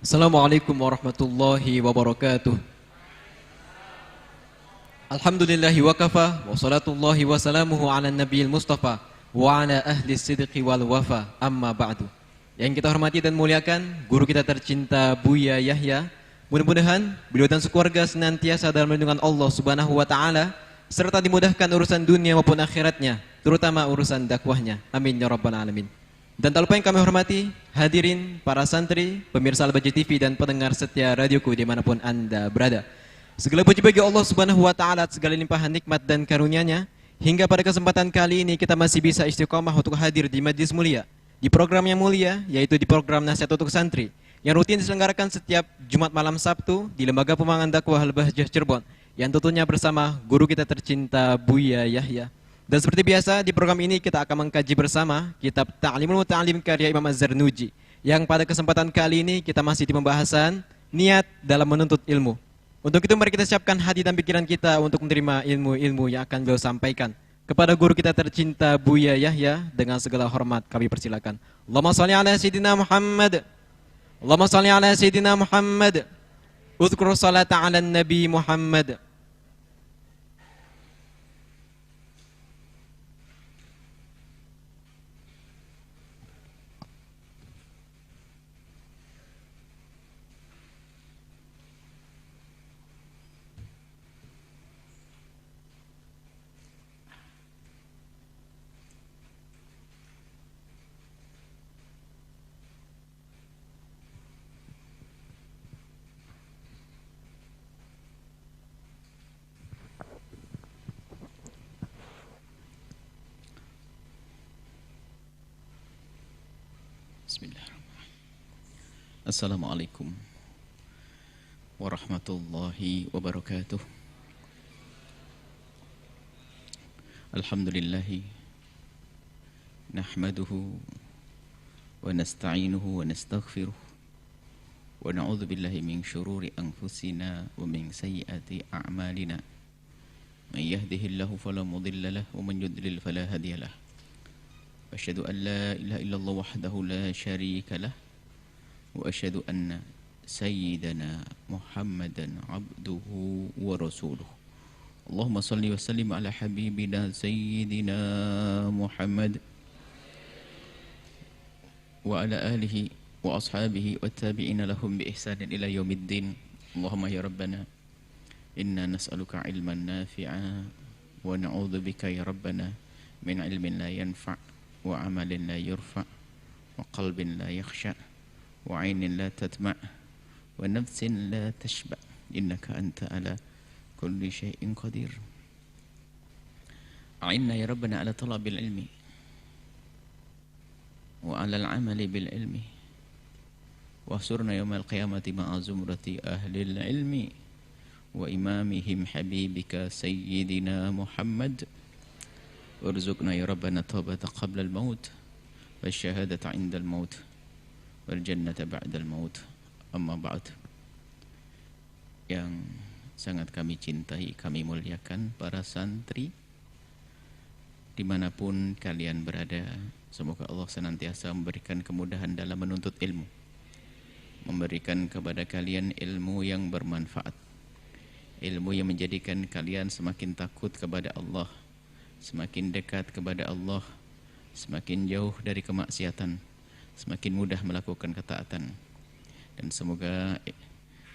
Assalamualaikum warahmatullahi wabarakatuh. Alhamdulillahi wa kafa wa salatullahi wa salamuhu ala nabiyil mustafa wa ala ahli sidqi wal wafa amma ba'du. Yang kita hormati dan muliakan guru kita tercinta Buya Yahya. Mudah-mudahan beliau dan sekeluarga senantiasa dalam lindungan Allah Subhanahu wa taala serta dimudahkan urusan dunia maupun akhiratnya, terutama urusan dakwahnya. Amin ya rabbal alamin. Dan tak lupa yang kami hormati, hadirin, para santri, pemirsa Al-Baji TV dan pendengar setia radioku dimanapun Anda berada. Segala puji bagi Allah Subhanahu wa taala atas segala limpahan nikmat dan karunia-Nya, hingga pada kesempatan kali ini kita masih bisa istiqomah untuk hadir di majlis mulia, di program yang mulia, yaitu di program Nasihat untuk Santri, yang rutin diselenggarakan setiap Jumat malam Sabtu di Lembaga Pembangunan Dakwah Al-Bahjah Cirebon, yang tentunya bersama guru kita tercinta Buya Yahya. Dan seperti biasa di program ini kita akan mengkaji bersama kitab Ta'limul Muta'allim karya Imam Az-Zarnuji, yang pada kesempatan kali ini kita masih di pembahasan niat dalam menuntut ilmu. Untuk itu mari kita siapkan hati dan pikiran kita untuk menerima ilmu-ilmu yang akan beliau sampaikan. Kepada guru kita tercinta Buya Yahya, dengan segala hormat kami persilakan. Allahumma shalli ala Sayyidina Muhammad. Allahumma shalli ala Sayyidina Muhammad. Udhkur salata ala Nabi Muhammad. Bismillahirrahmanirrahim. Assalamualaikum warahmatullahi wabarakatuh. Alhamdulillahi nahmaduhu wa nasta'inuhu wa nastaghfiruh wa na'udzu billahi min syururi anfusina wa min sayyiati a'malina. May yahdihillahu fala mudilla lahu wa man yudlil fala hadiya lahu. Asyhadu an la ilaha illallah wahdahu la syarika lah wa asyhadu anna sayyidana Muhammadan abduhu wa rasuluh. Allahumma salli wa sallim ala habibina sayyidina Muhammad wa ala alihi wa ashabihi wa tabi'ina lahum bi ihsanin ila yaumiddin. Allahumma ya rabbana inna nas'aluka ilman nafi'a wa na'udzu bika ya rabbana min ilmin la yanfa' wa amalin la yurfa' wa qalbin la yakhsha' wa 'ainin la tatma' wa nafsin la tashba' innaka anta ala kulli syai'in qadir. A'inna ya rabbana ala talabil ilmi wa ala al-'amali bil ilmi wa surna yawmal qiyamati ma'a zumrati ahli al-ilmi wa imamihim habibika sayyidina Muhammad. Warzuqna ya rabbana taubata qabla al-maut wa syahadata 'inda al-maut wal jannata ba'da al-maut. Amma ba'd. Yang sangat kami cintai, kami muliakan para santri dimanapun kalian berada, semoga Allah senantiasa memberikan kemudahan dalam menuntut ilmu, memberikan kepada kalian ilmu yang bermanfaat, ilmu yang menjadikan kalian semakin takut kepada Allah, semakin dekat kepada Allah, semakin jauh dari kemaksiatan, semakin mudah melakukan ketaatan. Dan semoga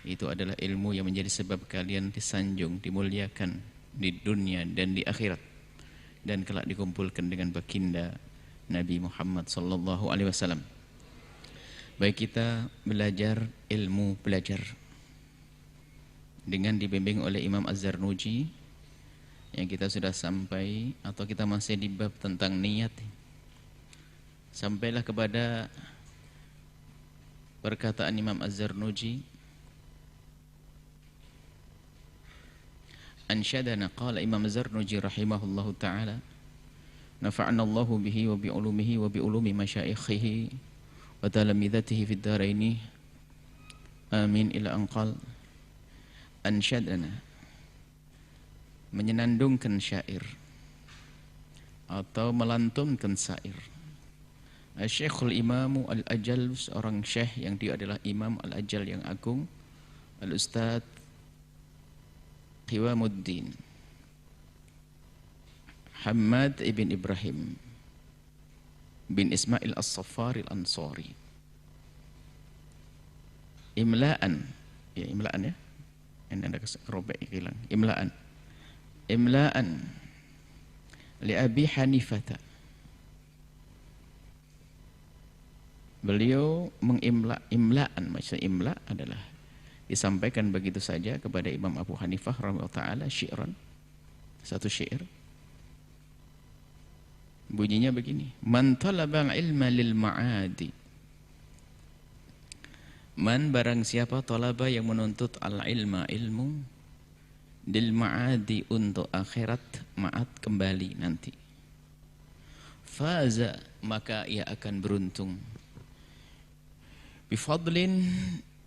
itu adalah ilmu yang menjadi sebab kalian disanjung, dimuliakan di dunia dan di akhirat, dan kelak dikumpulkan dengan baginda Nabi Muhammad sallallahu alaihi wasallam. Baik, kita belajar ilmu belajar dengan dibimbing oleh Imam Az-Zarnuji, yang kita sudah sampai atau kita masih di bab tentang niat. Sampailah kepada perkataan Imam Az-Zarnuji, ansyadana, qala Imam Az-Zarnuji rahimahullahu ta'ala, nafa'ana Allahu bihi wa bi ulumihi wa bi ulumi masyaikhihi wa talamidatihi fid daraini amin, ila anqal. Ansyadana, menyenandungkan syair atau melantunkan syair, Syekhul Imamu Al-Ajal, seorang syekh yang dia adalah Imam Al-Ajal yang agung, Al-Ustadz Qiwamuddin Hamad ibn Ibrahim bin Ismail As-Saffari Al-Ansari. Imla'an, ya imla'an ya. Ini ada robek hilang. Imla'an li Abi Hanifah. Beliau imla'an, maksudnya imla' adalah disampaikan begitu saja kepada Imam Abu Hanifah rahimahullah ta'ala, syi'ran, satu syair. Bunyinya begini, man talaba ilma lil ma'adi. Man barang siapa talaba yang menuntut al-ilma ilmu lil ma'adi untuk akhirat, ma'ad kembali nanti. Faza maka ia akan beruntung. Bifadlin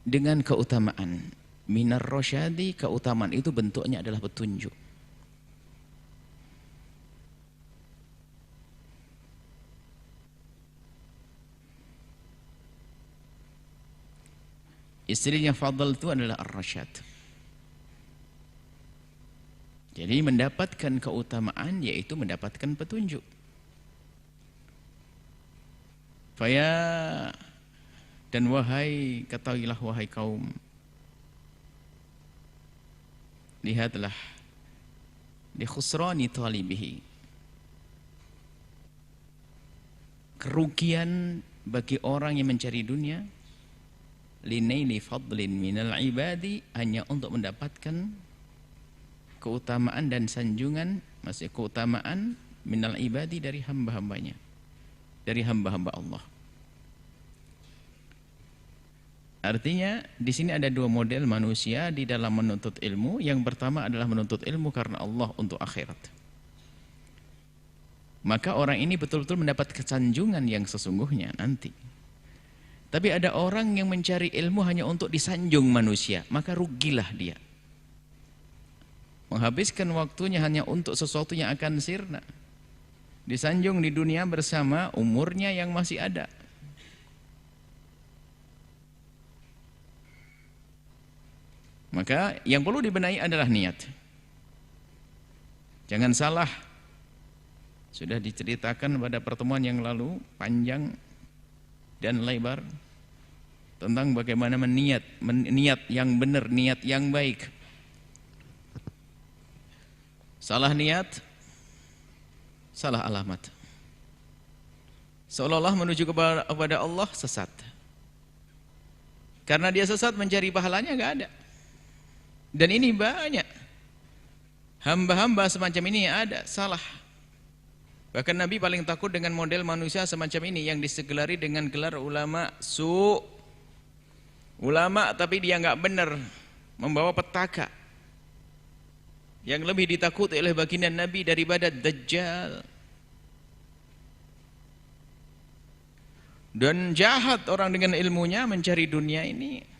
dengan keutamaan, minar rosyadi, keutamaan itu bentuknya adalah petunjuk. Istilahnya fadl itu adalah ar-rasyad. Jadi mendapatkan keutamaan yaitu mendapatkan petunjuk. Faya dan wahai, ketahuilah wahai kaum, lihatlah di khusrani talibihi, kerugian bagi orang yang mencari dunia, linaili fadlin minal ibadi, hanya untuk mendapatkan keutamaan dan sanjungan, maksudnya keutamaan minal ibadi dari hamba-hambanya, dari hamba-hamba Allah. Artinya di sini ada dua model manusia di dalam menuntut ilmu. Yang pertama adalah menuntut ilmu karena Allah untuk akhirat. Maka orang ini betul-betul mendapat kesanjungan yang sesungguhnya nanti. Tapi ada orang yang mencari ilmu hanya untuk disanjung manusia, maka rugilah dia. Menghabiskan waktunya hanya untuk sesuatu yang akan sirna. Disanjung di dunia bersama umurnya yang masih ada. Maka yang perlu dibenahi adalah niat. Jangan salah. Sudah diceritakan pada pertemuan yang lalu, panjang dan lebar, tentang bagaimana niat yang benar, niat yang baik. Salah niat, salah alamat. Seolah-olah menuju kepada Allah sesat. Karena dia sesat, mencari pahalanya nggak ada. Dan ini banyak hamba-hamba semacam ini ada, salah. Bahkan Nabi paling takut dengan model manusia semacam ini yang disegelari dengan gelar ulama su. Ulama tapi dia nggak benar, membawa petaka. Yang lebih ditakuti oleh baginda Nabi daripada Dajjal. Dan jahat orang dengan ilmunya mencari dunia ini.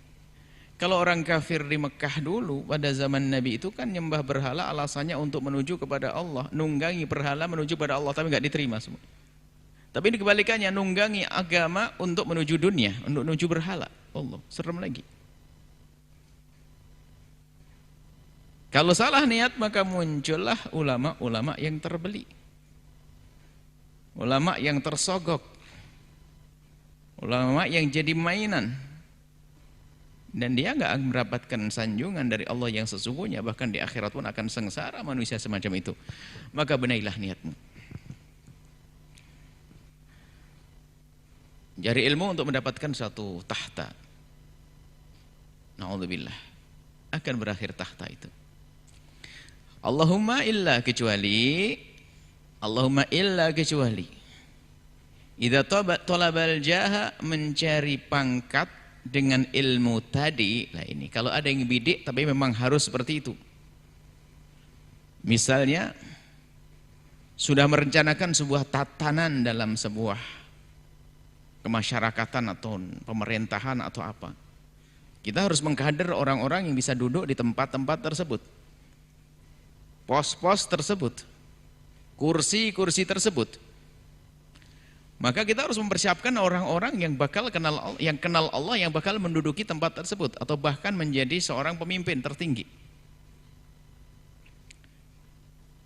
Kalau orang kafir di Mekah dulu pada zaman Nabi itu kan nyembah berhala, alasannya untuk menuju kepada Allah, nunggangi berhala menuju kepada Allah, tapi nggak diterima semua. Tapi ini kebalikannya, nunggangi agama untuk menuju dunia, untuk menuju berhala. Allah, serem lagi. Kalau salah niat maka muncullah ulama-ulama yang terbeli, ulama yang tersogok, ulama yang jadi mainan. Dan dia nggak mendapatkan sanjungan dari Allah yang sesungguhnya, bahkan di akhirat pun akan sengsara manusia semacam itu. Maka benailah niatmu. Cari ilmu untuk mendapatkan satu tahta. Na'udzubillah. Akan berakhir tahta itu. Allahumma illa kecuali idza talabal jaha, mencari pangkat dengan ilmu tadi. Lah ini kalau ada yang bidik tapi memang harus seperti itu. Misalnya sudah merencanakan sebuah tatanan dalam sebuah kemasyarakatan atau pemerintahan atau apa. Kita harus mengkader orang-orang yang bisa duduk di tempat-tempat tersebut, pos-pos tersebut, kursi-kursi tersebut. Maka kita harus mempersiapkan orang-orang yang bakal kenal Allah, yang bakal menduduki tempat tersebut atau bahkan menjadi seorang pemimpin tertinggi.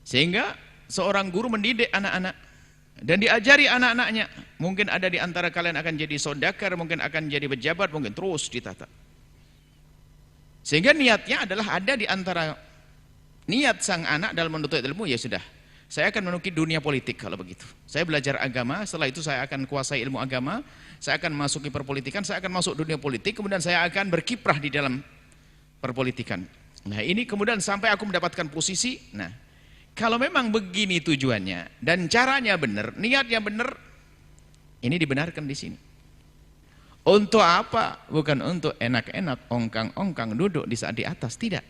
Sehingga seorang guru mendidik anak-anak dan diajari anak-anaknya. Mungkin ada di antara kalian akan jadi saudagar, mungkin akan jadi pejabat, mungkin terus ditata. Sehingga niatnya adalah ada di antara niat sang anak dalam menuntut ilmu, ya sudah, saya akan menuki dunia politik kalau begitu. Saya belajar agama, setelah itu saya akan kuasai ilmu agama, saya akan masuki perpolitikan, saya akan masuk dunia politik, kemudian saya akan berkiprah di dalam perpolitikan. Nah ini kemudian sampai aku mendapatkan posisi. Nah kalau memang begini tujuannya dan caranya benar, niatnya benar, ini dibenarkan di sini. Untuk apa? Bukan untuk enak-enak, ongkang-ongkang duduk di saat di atas, tidak.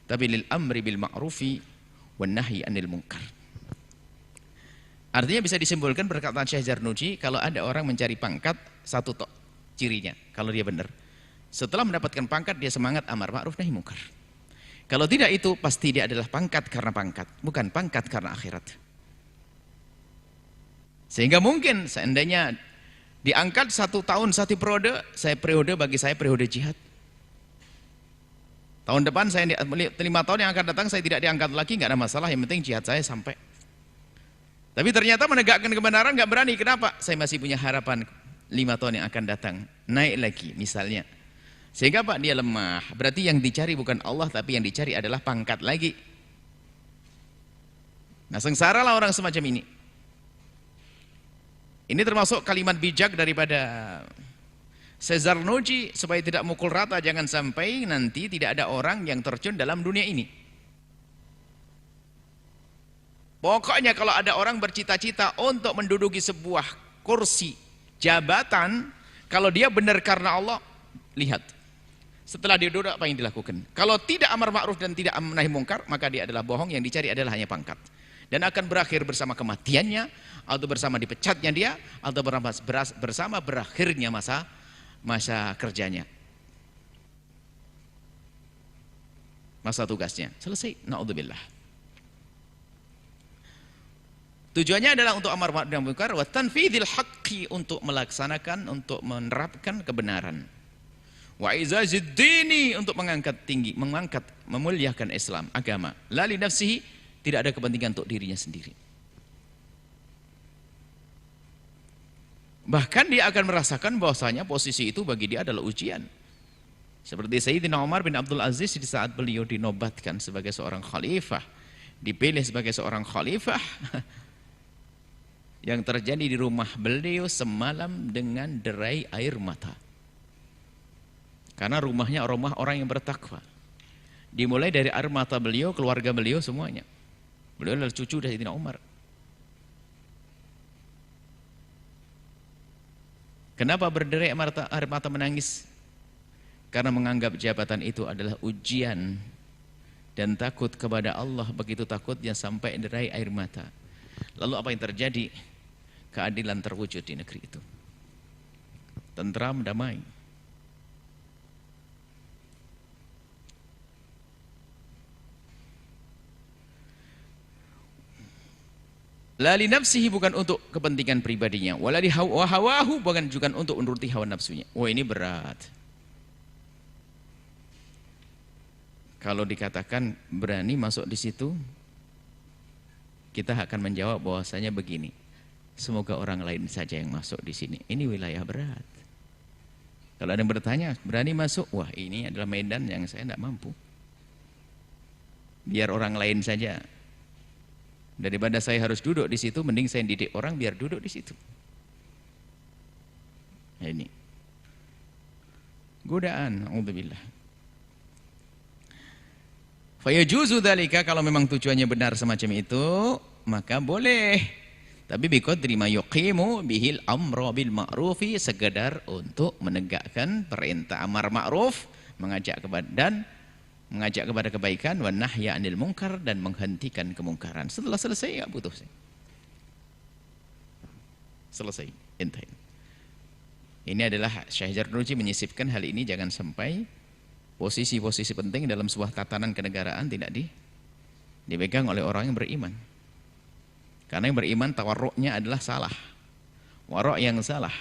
Tapi lil amri bil ma'rufi wan nahyi anil munkar. Artinya bisa disimpulkan perkataan Syekh Zarnuji, kalau ada orang mencari pangkat, satu tok cirinya, kalau dia benar. Setelah mendapatkan pangkat, dia semangat amar ma'ruf nahi munkar. Kalau tidak itu, pasti dia adalah pangkat karena pangkat, bukan pangkat karena akhirat. Sehingga mungkin seandainya diangkat 1 tahun 1 periode, bagi saya periode jihad. Tahun depan saya 5 tahun yang akan datang saya tidak diangkat lagi, nggak ada masalah, yang penting jihad saya sampai. Tapi ternyata menegakkan kebenaran nggak berani. Kenapa? Saya masih punya harapan 5 tahun yang akan datang naik lagi misalnya. Sehingga Pak dia lemah. Berarti yang dicari bukan Allah, tapi yang dicari adalah pangkat lagi. Nah sengsara lah orang semacam ini. Ini termasuk kalimat bijak daripada Syekh Zarnuji, supaya tidak mukul rata, jangan sampai nanti tidak ada orang yang terjun dalam dunia ini. Pokoknya kalau ada orang bercita-cita untuk menduduki sebuah kursi jabatan, kalau dia benar karena Allah, lihat setelah dia duduk apa yang dilakukan. Kalau tidak amar ma'ruf dan tidak nahi mungkar, maka dia adalah bohong, yang dicari adalah hanya pangkat. Dan akan berakhir bersama kematiannya, atau bersama dipecatnya dia, atau bersama berakhirnya masa kerjanya, masa tugasnya selesai. Naudzubillah. Tujuannya adalah untuk amar ma'ruf nahi munkar wa tanfidhil haqqi, untuk melaksanakan, untuk menerapkan kebenaran. Wa izazid dini, untuk mengangkat tinggi, memuliakan Islam, agama. La li nafsihi, tidak ada kepentingan untuk dirinya sendiri. Bahkan dia akan merasakan bahwasanya posisi itu bagi dia adalah ujian. Seperti Sayyidina Umar bin Abdul Aziz di saat beliau dinobatkan sebagai seorang khalifah, dipilih sebagai seorang khalifah, yang terjadi di rumah beliau semalam dengan derai air mata. Karena rumahnya rumah orang yang bertakwa. Dimulai dari air mata beliau, keluarga beliau semuanya. Beliau adalah cucu dari Sayyidina Umar. Kenapa berderai air mata menangis? Karena menganggap jabatan itu adalah ujian dan takut kepada Allah, begitu takutnya sampai derai air mata. Lalu apa yang terjadi? Keadilan terwujud di negeri itu. Tentram, damai. La li nafsihi, bukan untuk kepentingan pribadinya, wala li hawahu, bukan juga untuk menuruti hawa nafsunya. Wah ini berat. Kalau dikatakan berani masuk di situ, kita akan menjawab bahwasanya begini. Semoga orang lain saja yang masuk di sini. Ini wilayah berat. Kalau ada yang bertanya, berani masuk? Wah ini adalah medan yang saya tidak mampu. Biar orang lain saja. Daripada saya harus duduk di situ, mending saya didik orang biar duduk di situ. Nah, ini godaan, auzubillah. Fayajuzu dzalika, kalau memang tujuannya benar semacam itu, maka boleh. Tapi biqadri ma yuqimu bihil amra bil ma'rufi, sekedar untuk menegakkan perintah amar ma'ruf, mengajak kepada kebaikan, wa nahya anil munkar, dan menghentikan kemungkaran. Setelah selesai ya butuh. Selesai, intahin. Ini adalah Syekh Zarnuji menyisipkan hal ini, jangan sampai posisi-posisi penting dalam sebuah tatanan kenegaraan tidak dipegang oleh orang yang beriman. Karena yang beriman tawarruknya adalah salah. Wara' yang salah.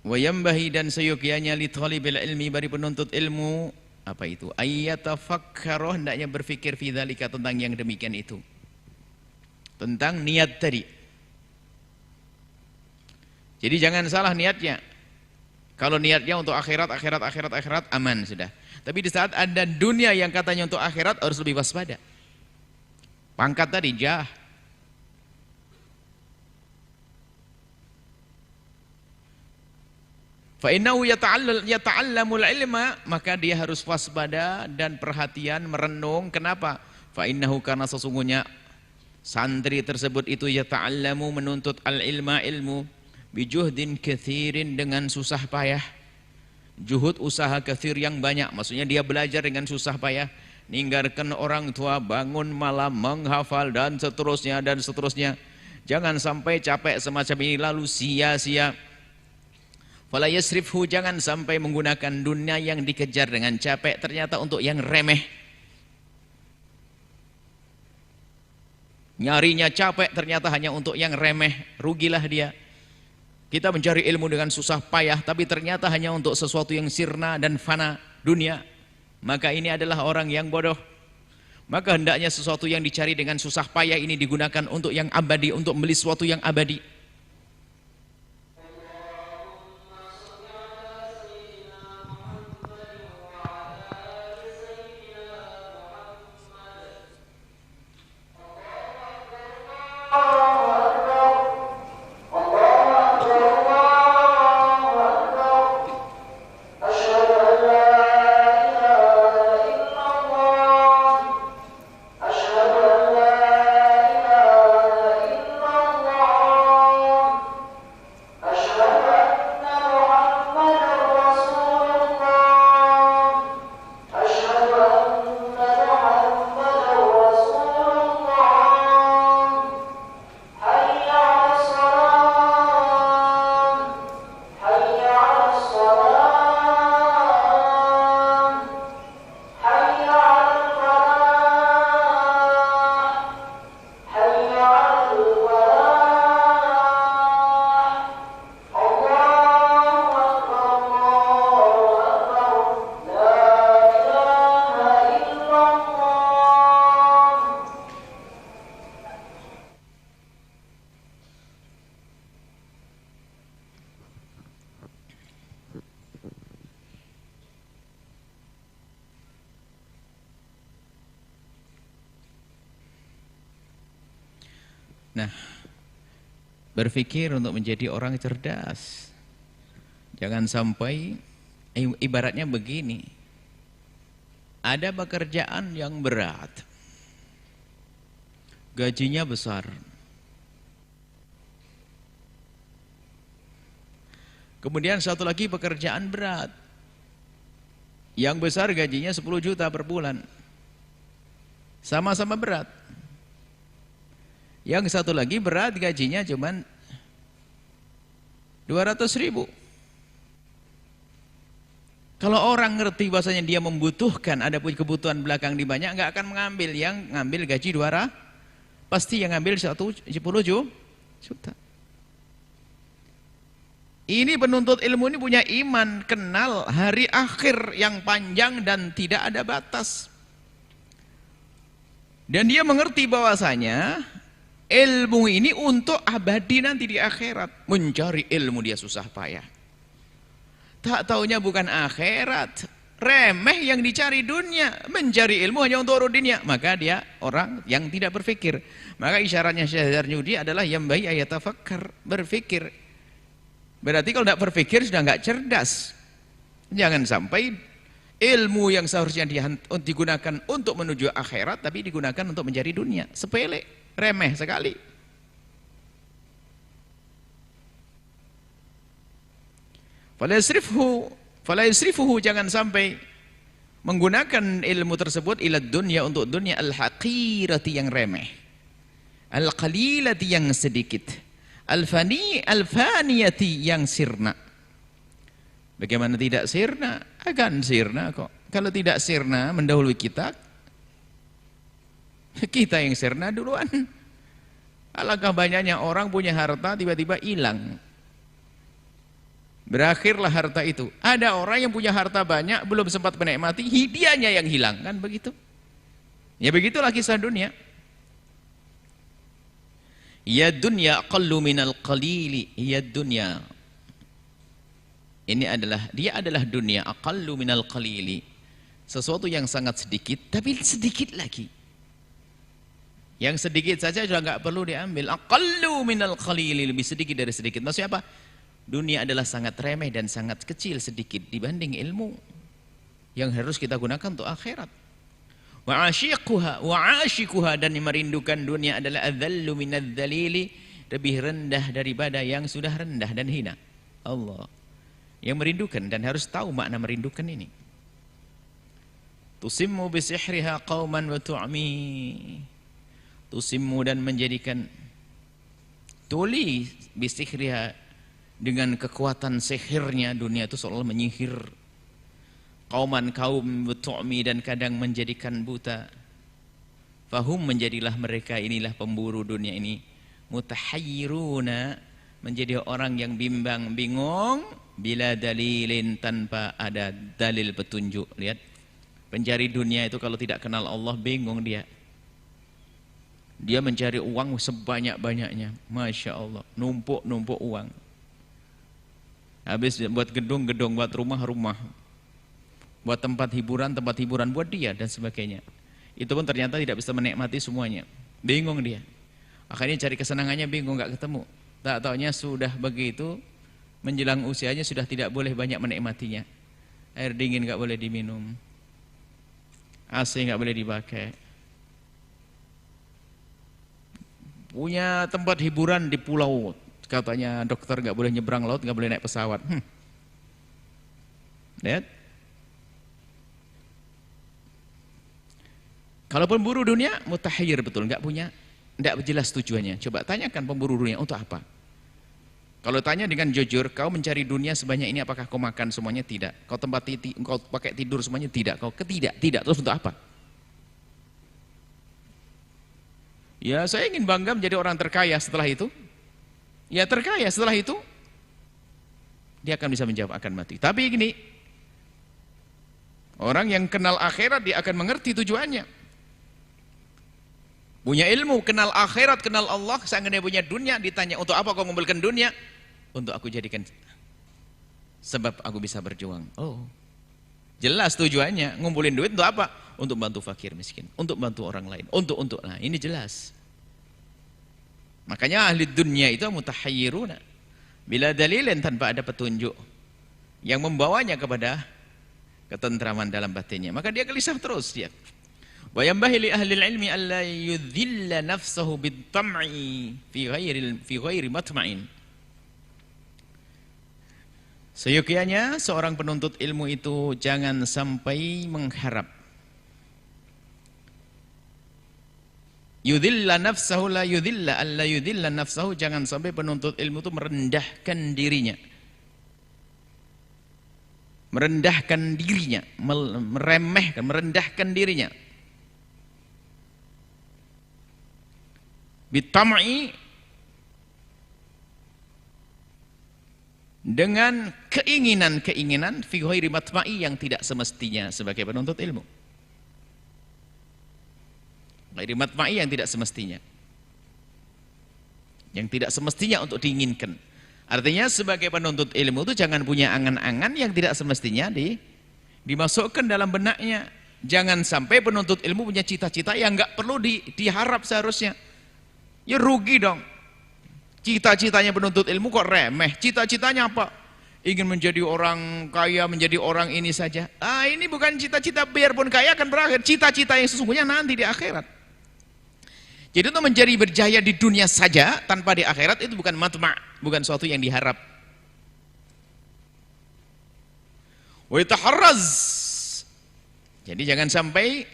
Wa yambahi dan seyogyanya li thalibil ilmi bagi penuntut ilmu apa itu? Ayyatafakkaru hendaknya berfikir fi dzalika tentang yang demikian itu. Tentang niat tadi. Jadi jangan salah niatnya. Kalau niatnya untuk akhirat aman sudah. Tapi di saat ada dunia yang katanya untuk akhirat harus lebih waspada. Pangkat tadi jah. Fa innahu yata'allamul ilma, maka dia harus waspada dan perhatian merenung. Kenapa? Fa innahu, karena sesungguhnya santri tersebut itu yata'allamu, menuntut al-ilma, ilmu, bijuhdin kathirin, dengan susah payah. Juhud, usaha, kathir yang banyak, maksudnya dia belajar dengan susah payah, ninggalkan orang tua, bangun malam, menghafal dan seterusnya dan seterusnya. Jangan sampai capek semacam ini lalu sia-sia. Fala yasrifhu, jangan sampai menggunakan dunia yang dikejar dengan capek ternyata untuk yang remeh. Nyarinya capek ternyata hanya untuk yang remeh, rugilah dia. Kita mencari ilmu dengan susah payah tapi ternyata hanya untuk sesuatu yang sirna dan fana dunia. Maka ini adalah orang yang bodoh. Maka hendaknya sesuatu yang dicari dengan susah payah ini digunakan untuk yang abadi, untuk membeli sesuatu yang abadi. Nah, berpikir untuk menjadi orang cerdas. Jangan sampai, ibaratnya begini, ada pekerjaan yang berat, gajinya besar, kemudian satu lagi pekerjaan berat, yang besar gajinya 10 juta per bulan, sama-sama berat. Yang satu lagi berat, gajinya cuman 200.000. Kalau orang ngerti bahasanya dia membutuhkan, ada pun kebutuhan belakang di banyak, nggak akan mengambil yang ngambil gaji 200, pasti yang ngambil 10 juta. Ini penuntut ilmu ini punya iman, kenal hari akhir yang panjang dan tidak ada batas. Dan dia mengerti bahwasanya ilmu ini untuk abadi nanti di akhirat. Mencari ilmu dia susah payah. Tak taunya bukan akhirat, remeh yang dicari dunia. Mencari ilmu hanya untuk urut dunia, maka dia orang yang tidak berfikir. Maka isyaratnya Syekh Zarnuji adalah yang baik ayatafakkar, berfikir. Berarti kalau tidak berfikir sudah nggak cerdas. Jangan sampai ilmu yang seharusnya digunakan untuk menuju akhirat tapi digunakan untuk mencari dunia. Sepele, remeh sekali. Fala yusrifuhu, jangan sampai menggunakan ilmu tersebut ila dunya, untuk dunia, al-haqirati yang remeh, al-qalilati yang sedikit, al-faniyati yang sirna. Bagaimana tidak sirna? Akan sirna kok. Kalau tidak sirna mendahului kita, Kita yang sirna duluan. Alangkah banyaknya orang punya harta tiba-tiba hilang. Berakhirlah harta itu. Ada orang yang punya harta banyak belum sempat menikmati, dianya yang hilang, kan begitu? Ya begitulah kisah dunia. Ya dunya aqallu minal qalili, ya dunya. Dia adalah dunia aqallu minal qalili. Sesuatu yang sangat sedikit, tapi sedikit lagi. Yang sedikit saja sudah enggak perlu diambil. Aqallu minal qalili, lebih sedikit dari sedikit. Maksudnya apa? Dunia adalah sangat remeh dan sangat kecil, sedikit dibanding ilmu yang harus kita gunakan untuk akhirat. Wa ashikuha, dan merindukan dunia adalah adzallu minadz-dzalili, lebih rendah daripada yang sudah rendah dan hina. Allah yang merindukan dan harus tahu makna merindukan ini. Tusimmu bisihriha qauman wa tu'mi, tusimmu dan menjadikan, tuli bisihriha, dengan kekuatan sihirnya dunia itu seolah menyihir kaum bertu'mi, dan kadang menjadikan buta. Fahum, menjadilah mereka, inilah pemburu dunia ini, mutahayyiruna, menjadi orang yang bimbang, bingung, bila dalilin, tanpa ada dalil petunjuk. Lihat, pencari dunia itu kalau tidak kenal Allah bingung dia. Dia mencari uang sebanyak-banyaknya, Masya Allah, numpuk-numpuk uang. Habis buat gedung-gedung, buat rumah-rumah, buat tempat hiburan buat dia dan sebagainya. Itu pun ternyata tidak bisa menikmati semuanya. Bingung dia. Akhirnya cari kesenangannya bingung, nggak ketemu. Tak taunya sudah begitu, menjelang usianya sudah tidak boleh banyak menikmatinya. Air dingin nggak boleh diminum, AC nggak boleh dipakai. Punya tempat hiburan di pulau, katanya dokter nggak boleh nyebrang laut, nggak boleh naik pesawat. Lihat, kalau pemburu dunia mutahayyir betul, nggak jelas tujuannya. Coba tanyakan pemburu dunia untuk apa? Kalau tanya dengan jujur, kau mencari dunia sebanyak ini, apakah kau makan semuanya? Tidak. Kau kau pakai tidur semuanya? Tidak. Kau tidak. Terus untuk apa? Ya, saya ingin bangga menjadi orang terkaya. Setelah itu, ya terkaya. Setelah itu, dia akan bisa menjawab akan mati. Tapi gini, orang yang kenal akhirat, dia akan mengerti tujuannya. Punya ilmu, kenal akhirat, kenal Allah. Seandainya punya dunia, ditanya untuk apa kau mengumpulkan dunia? Untuk aku jadikan sebab aku bisa berjuang. Oh, jelas tujuannya. Ngumpulin duit untuk apa? Untuk bantu fakir miskin, untuk bantu orang lain, nah ini jelas. Makanya ahli dunia itu mutahayyiruna bila dalilin, tanpa ada petunjuk yang membawanya kepada ketentraman dalam batinnya, maka dia gelisah terus dia. Wa yanbaghi li ahli ilmi alla yudhilla nafsahu bit-tam'i fi ghairi matma'in. Seyogianya seorang penuntut ilmu itu jangan sampai mengharap, yudhilla nafsahu la yudhilla, alla yudhilla nafsahu, jangan sampai penuntut ilmu itu merendahkan dirinya. Merendahkan dirinya, meremehkan, merendahkan dirinya. Bitam'i, dengan keinginan-keinginan fi ghairi matma'i, yang tidak semestinya sebagai penuntut ilmu. Ghairi matma'i, yang tidak semestinya. Yang tidak semestinya untuk diinginkan. Artinya sebagai penuntut ilmu itu jangan punya angan-angan yang tidak semestinya dimasukkan dalam benaknya. Jangan sampai penuntut ilmu punya cita-cita yang enggak perlu diharap seharusnya. Ya rugi dong. Cita-citanya penuntut ilmu kok remeh. Cita-citanya apa? Ingin menjadi orang kaya, menjadi orang ini saja. Ini bukan cita-cita, biarpun kaya akan berakhir. Cita-cita yang sesungguhnya nanti di akhirat. Jadi untuk menjadi berjaya di dunia saja tanpa di akhirat itu bukan matma', bukan suatu yang diharap. Wa yataharraz. Jadi jangan sampai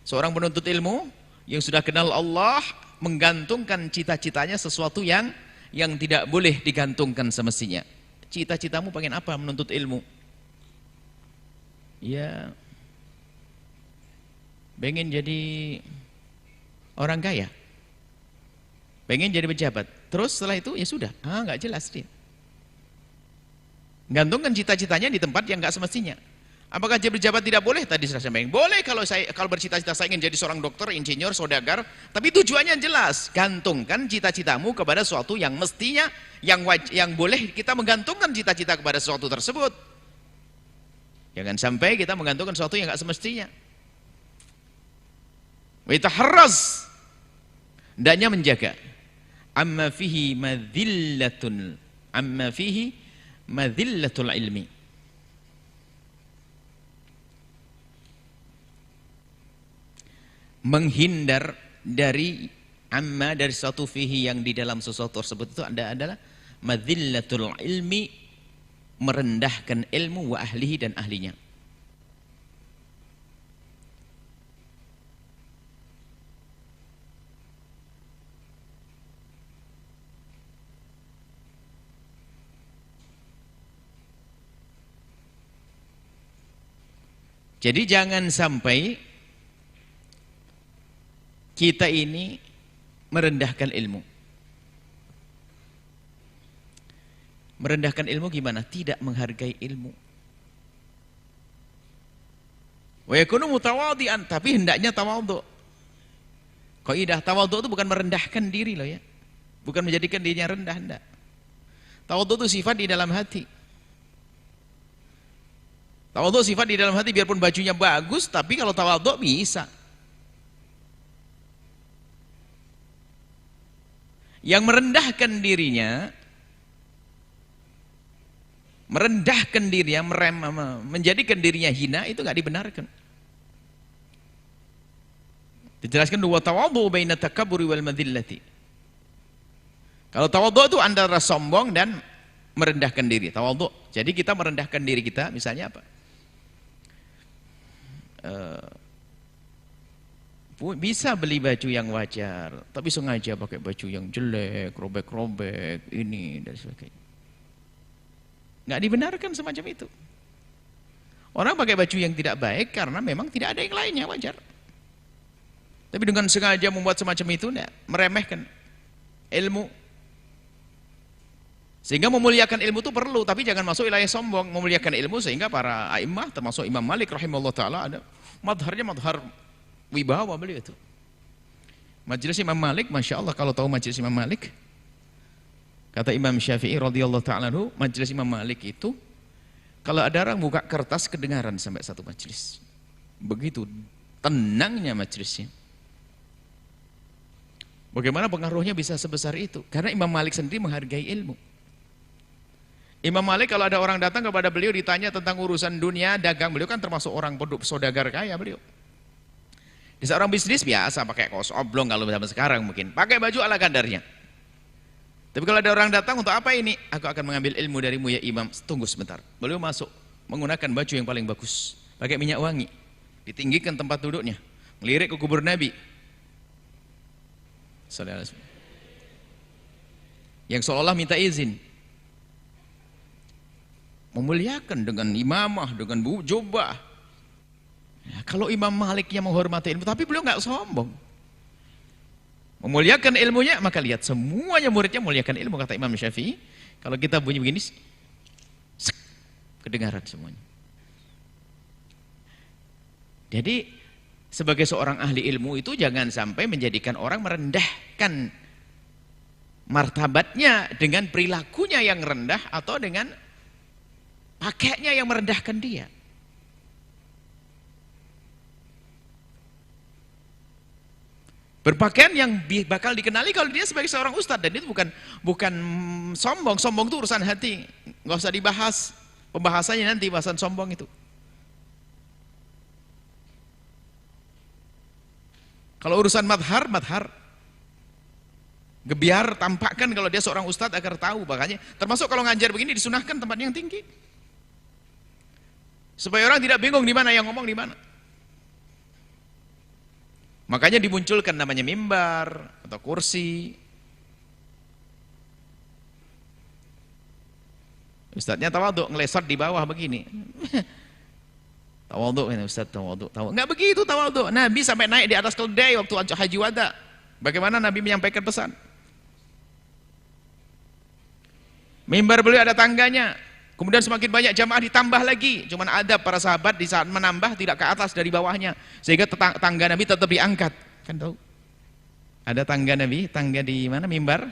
seorang penuntut ilmu yang sudah kenal Allah menggantungkan cita-citanya sesuatu yang tidak boleh digantungkan semestinya. Cita-citamu pengen apa menuntut ilmu? Ya, pengen jadi orang kaya. Pengen jadi pejabat. Terus setelah itu ya sudah, nggak jelas dia. Gantungkan cita-citanya di tempat yang nggak semestinya. Apakah jadi pejabat tidak boleh? Tadi saya sampaikan. Boleh kalau bercita-cita saya ingin jadi seorang dokter, insinyur, saudagar, tapi tujuannya jelas. Gantungkan cita-citamu kepada sesuatu yang mestinya, yang boleh kita menggantungkan cita-cita kepada sesuatu tersebut. Jangan sampai kita menggantungkan sesuatu yang nggak semestinya. Wa taharraz, hendaknya menjaga. Amma fihi madhillatul ilmi. Menghindar dari dari suatu fihi yang di dalam sesuatu tersebut itu adalah madhillatul ilmi, merendahkan ilmu, wa ahlihi, dan ahlinya. Jadi jangan sampai kita ini merendahkan ilmu. Merendahkan ilmu gimana? Tidak menghargai ilmu. Wa yakunu mutawadhi'an, tapi hendaknya tawadhu. Kaidah tawadhu itu bukan merendahkan diri loh ya. Bukan menjadikan dirinya rendah, enggak. Tawadhu itu sifat di dalam hati. Tawadhu sifat di dalam hati, biarpun bajunya bagus, tapi kalau tawadhu bisa. Yang merendahkan dirinya, menjadikan dirinya hina, itu nggak dibenarkan. Dijelaskan dua tawadhu baina takabburi wal madhillati. Kalau tawadhu itu antara sombong dan merendahkan diri. Tawadhu. Jadi kita merendahkan diri kita, misalnya apa? Bisa beli baju yang wajar, tapi sengaja pakai baju yang jelek, robek-robek, ini dan sebagainya. Nggak dibenarkan semacam itu. Orang pakai baju yang tidak baik karena memang tidak ada yang lainnya, wajar. Tapi dengan sengaja membuat semacam itu, enggak, meremehkan ilmu. Sehingga memuliakan ilmu itu perlu, tapi jangan masuk wilayah sombong. Memuliakan ilmu sehingga para a'immah, termasuk Imam Malik rahimahullah ta'ala, ada madharnya madhar wibawa beliau itu. Majelis Imam Malik, Masya Allah, kalau tahu majelis Imam Malik, kata Imam Syafi'i radhiyallahu ta'ala anhu, majelis Imam Malik itu kalau ada orang buka kertas kedengaran sampai satu majelis. Begitu tenangnya majelisnya. Bagaimana pengaruhnya bisa sebesar itu? Karena Imam Malik sendiri menghargai ilmu. Imam Malik kalau ada orang datang kepada beliau ditanya tentang urusan dunia, dagang, beliau kan termasuk orang saudagar kaya beliau. Di seorang bisnis biasa pakai kaos oblong kalau zaman sekarang mungkin, pakai baju ala kadarnya. Tapi kalau ada orang datang, untuk apa ini? Aku akan mengambil ilmu darimu ya Imam. Tunggu sebentar. Beliau masuk menggunakan baju yang paling bagus, pakai minyak wangi, ditinggikan tempat duduknya, melirik ke kubur Nabi. Yang seolah minta izin, memuliakan dengan imamah, dengan jubah. Ya, kalau Imam Malik yang menghormati ilmu, tapi beliau nggak sombong, memuliakan ilmunya, maka lihat semuanya muridnya memuliakan ilmu. Kata Imam Syafi'i, kalau kita bunyi begini, kedengaran semuanya. Jadi sebagai seorang ahli ilmu itu jangan sampai menjadikan orang merendahkan martabatnya dengan perilakunya yang rendah atau dengan pakainya yang merendahkan dia. Berpakaian yang bakal dikenali kalau dia sebagai seorang ustadz, dan itu bukan sombong. Sombong itu urusan hati, nggak usah dibahas. Pembahasannya nanti bahasan sombong itu. Kalau urusan madhar, gebiar, tampakkan kalau dia seorang ustadz agar tahu. Makanya termasuk kalau ngajar begini disunahkan tempat yang tinggi, supaya orang tidak bingung di mana yang ngomong di mana. Makanya dimunculkan namanya mimbar atau kursi. Ustadznya tawadhu, ngelesot di bawah begini. Tawadhu, Ustadz tawadhu. Enggak begitu tawadhu. Nabi sampai naik di atas keledai waktu haji wada. Bagaimana Nabi menyampaikan pesan? Mimbar beliau ada tangganya. Kemudian semakin banyak jamaah ditambah lagi. Cuman ada para sahabat di saat menambah tidak ke atas dari bawahnya. Sehingga tangga Nabi tetap diangkat. Kan tahu? Ada tangga Nabi, tangga di mana? Mimbar.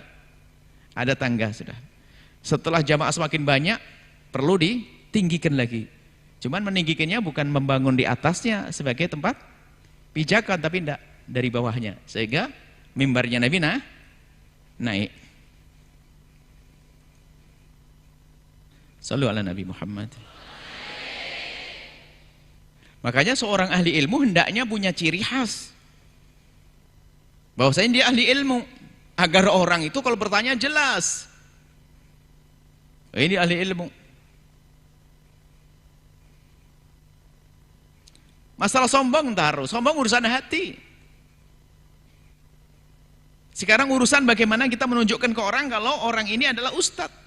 Ada tangga sudah. Setelah jamaah semakin banyak, perlu ditinggikan lagi. Cuman meninggikannya bukan membangun di atasnya sebagai tempat pijakan, tapi tidak dari bawahnya. Sehingga mimbarnya Nabi naik. Sallu ala Nabi Muhammad. Makanya seorang ahli ilmu hendaknya punya ciri khas. Bahwasanya dia ahli ilmu. Agar orang itu kalau bertanya jelas. Ini ahli ilmu. Masalah sombong taruh. Sombong urusan hati. Sekarang urusan bagaimana kita menunjukkan ke orang kalau orang ini adalah ustadz.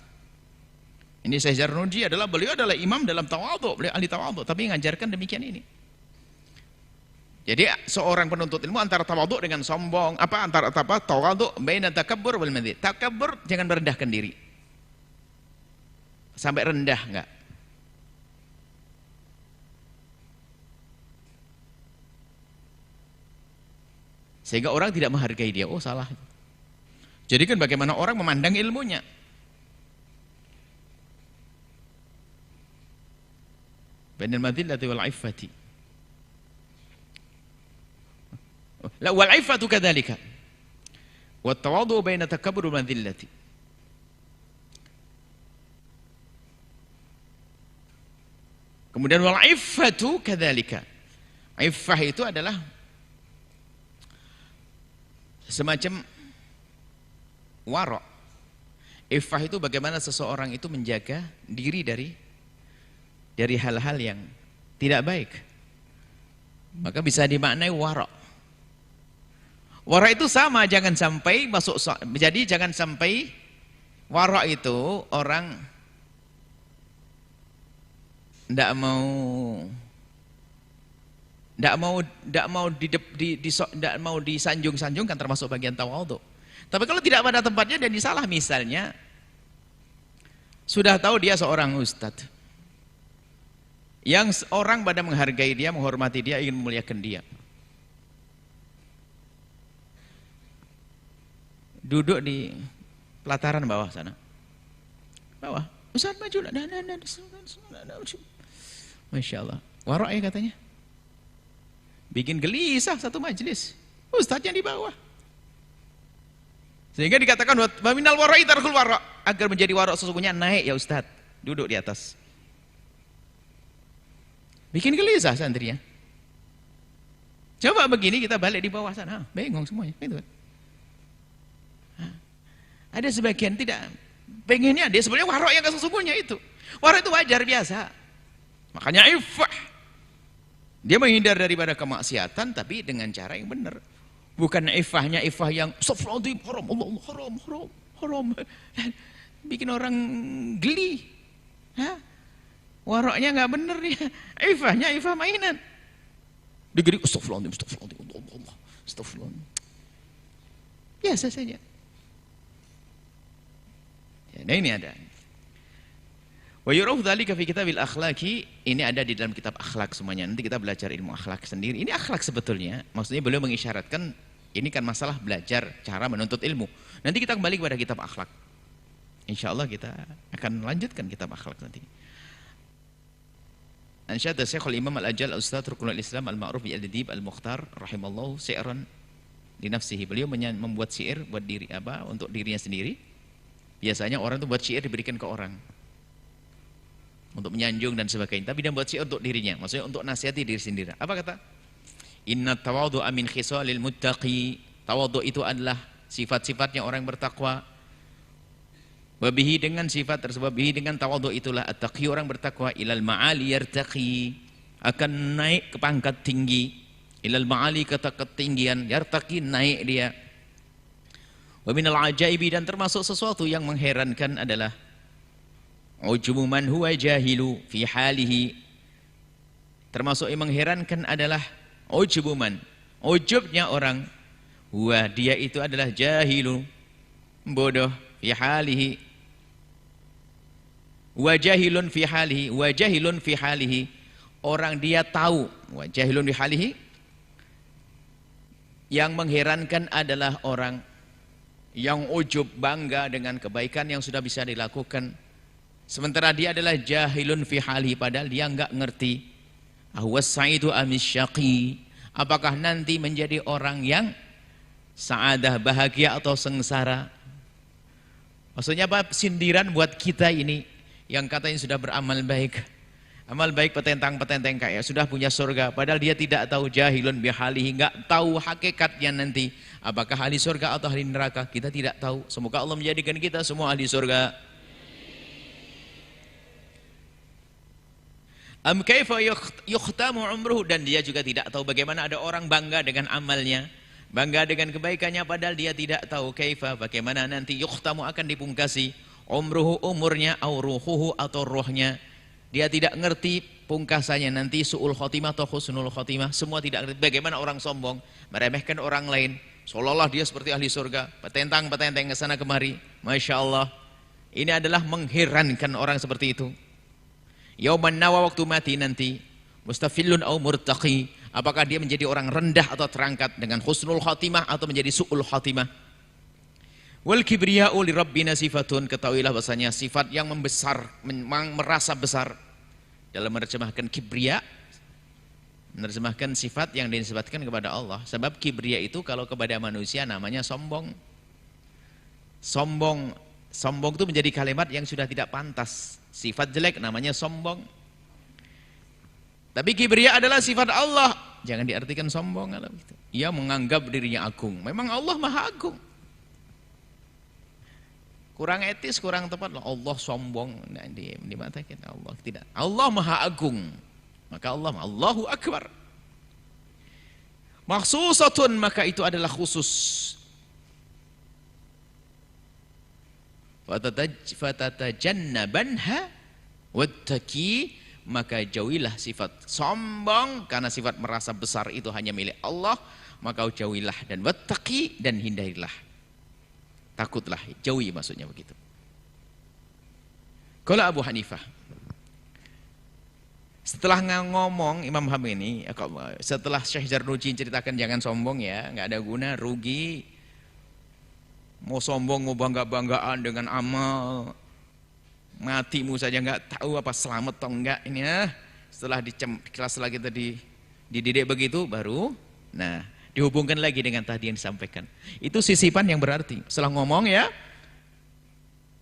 Ini Syekh Zarnuji beliau adalah imam dalam tawadhu, beliau ahli tawadhu, tapi mengajarkan demikian ini. Jadi seorang penuntut ilmu antara tawadhu dengan sombong, antara tawadhu baina takabbur wal madhi. Takabbur jangan merendahkan diri. Sampai rendah enggak. Sehingga orang tidak menghargai dia. Oh salah. Jadi kan bagaimana orang memandang ilmunya. Bainal madhillati wal iffati. La wal iffatu kadzalika. Wat tawadhu baina takabbur wal madhillati. Kemudian wal iffatu kadzalika. Iffah itu adalah semacam warok. Iffah itu bagaimana seseorang itu menjaga diri dari hal-hal yang tidak baik. Maka bisa dimaknai warok. Warok itu sama, jangan sampai masuk. Jadi jangan sampai warok itu orang tidak mau disanjung-sanjungkan, termasuk bagian tawadhu. Tapi kalau tidak pada tempatnya dan disalah, misalnya sudah tahu dia seorang ustadz yang orang pada menghargai dia, menghormati dia, ingin memuliakan dia, duduk di pelataran bawah sana, bawah, Ustaz maju lah, Masya Allah, warok ya katanya, bikin gelisah satu majelis, ustadznya di bawah. Sehingga dikatakan waminal warok tarkul warok, agar menjadi warok sesungguhnya naik ya ustadz, duduk di atas. Bikin gelisah santrinya. Coba begini kita balik di bawah sana, bingung semuanya. Itu. Ada sebagian tidak pengennya dia sebenarnya warok yang sesungguhnya itu. Warok itu wajar biasa. Makanya iffah. Dia menghindar daripada kemaksiatan tapi dengan cara yang benar. Bukan iffahnya iffah yang astagfirullahaladzim, haram, Allah, haram. Bikin orang geli. Hah? Waroknya nggak bener dia. Iffahnya iffah mainan. Digeri astagfirullahaladzim, Allah, astagfirullah. Biasa saja. Ya, nah ini ada. Wa yurahu dzalika fi kitabil akhlaqi, ini ada di dalam kitab akhlak semuanya. Nanti kita belajar ilmu akhlak sendiri. Ini akhlak sebetulnya. Maksudnya beliau mengisyaratkan ini kan masalah belajar cara menuntut ilmu. Nanti kita kembali kepada kitab akhlak. Insyaallah kita akan lanjutkan kitab akhlak nanti. Ansyada Syekhul Imam Al-Ajal Ustaz Rukunul Islam Al-Ma'ruf bi Al-Adib Al-Mukhtar rahimallahu syi'ran li nafsihi. Beliau membuat syair buat diri untuk dirinya sendiri. Biasanya orang itu buat syair diberikan ke orang untuk menyanjung dan sebagainya, tapi dia buat syair untuk dirinya, maksudnya untuk nasihati diri sendiri. Apa kata? Inna tawadhu'a min khisalil muttaqi. Tawadhu itu adalah sifat-sifatnya orang bertakwa. Wabihi, dengan sifat tersebut, bihi dengan tawadhu itulah at-taqi, orang bertakwa, ilal ma'ali yartaqi, akan naik ke pangkat tinggi, ilal ma'ali kata ketinggian, yartaqi naik dia. Wa minal ajaibi, dan termasuk sesuatu yang mengherankan adalah ujubu man huwa jahilu fi halihi. Termasuk yang mengherankan adalah ujubu man, ujubnya orang Huwa, dia itu adalah jahilun, bodoh, fi halihi. Wa jahilun fi halihi, wa jahilun fi halihi. Orang dia tahu, wa jahilun fi halihi. Yang mengherankan adalah orang yang ujub, bangga dengan kebaikan yang sudah bisa dilakukan. Sementara dia adalah jahilun fi halihi, padahal dia enggak ngerti. Ahwas sa'idu amis syaqi. Apakah nanti menjadi orang yang sa'adah, bahagia atau sengsara? Maksudnya apa? Sindiran buat kita ini yang katanya sudah beramal baik. Amal baik petentang-petenteng kaya, sudah punya surga, padahal dia tidak tahu, jahilun bihalihi, enggak tahu hakikatnya nanti. Apakah ahli surga atau ahli neraka? Kita tidak tahu. Semoga Allah menjadikan kita semua ahli surga. Am kaifa yukhtamu umruhu, dan dia juga tidak tahu bagaimana ada orang bangga dengan amalnya, bangga dengan kebaikannya, padahal dia tidak tahu kaifa, bagaimana nanti yukhtamu akan dipungkasi umruhu, umurnya, au ruhuhu atau rohnya. Dia tidak ngerti pungkasannya nanti su'ul khotimah atau husnul khotimah, semua tidak ngerti. Bagaimana orang sombong, meremehkan orang lain, seolah-olah dia seperti ahli surga, petentang-petenteng ke sana kemari. Masya Allah, ini adalah mengherankan orang seperti itu. Yauman nawa, waktu mati nanti, mustafilun au murtaqi, apakah dia menjadi orang rendah atau terangkat dengan husnul khatimah atau menjadi su'ul khatimah. Wal kibriya'u li rabbina sifatun, ketahuilah bahasanya sifat yang membesar, merasa besar. Dalam menerjemahkan kibriya, menerjemahkan sifat yang dinisbatkan kepada Allah. Sebab kibriya itu kalau kepada manusia namanya sombong. Sombong itu menjadi kalimat yang sudah tidak pantas. Sifat jelek namanya sombong. Tapi kibriya adalah sifat Allah. Jangan diartikan sombong kalau gitu. Ia menganggap dirinya agung. Memang Allah maha agung. Kurang etis, kurang tepat. Allah sombong. Nah, di mata kita Allah tidak. Allah maha agung. Maka Allah, Allahu akbar. Maksusatun, maka itu adalah khusus. Fatatajannabanha wattaqi, maka jauhilah sifat sombong, karena sifat merasa besar itu hanya milik Allah, maka jauhilah, dan wattaqi, dan hindarilah, takutlah, jauhi, maksudnya begitu. Kalau Abu Hanifah, setelah ngomong Imam Ham ini, setelah Syekh Zarnuji ceritakan jangan sombong ya, nggak ada guna, rugi. Mau sombong, mau bangga-banggaan dengan amal, matimu saja nggak tahu apa selamat atau enggak ini ya. Setelah kita dididik begitu, baru nah dihubungkan lagi dengan tadi yang disampaikan. Itu sisipan yang berarti. Setelah ngomong ya,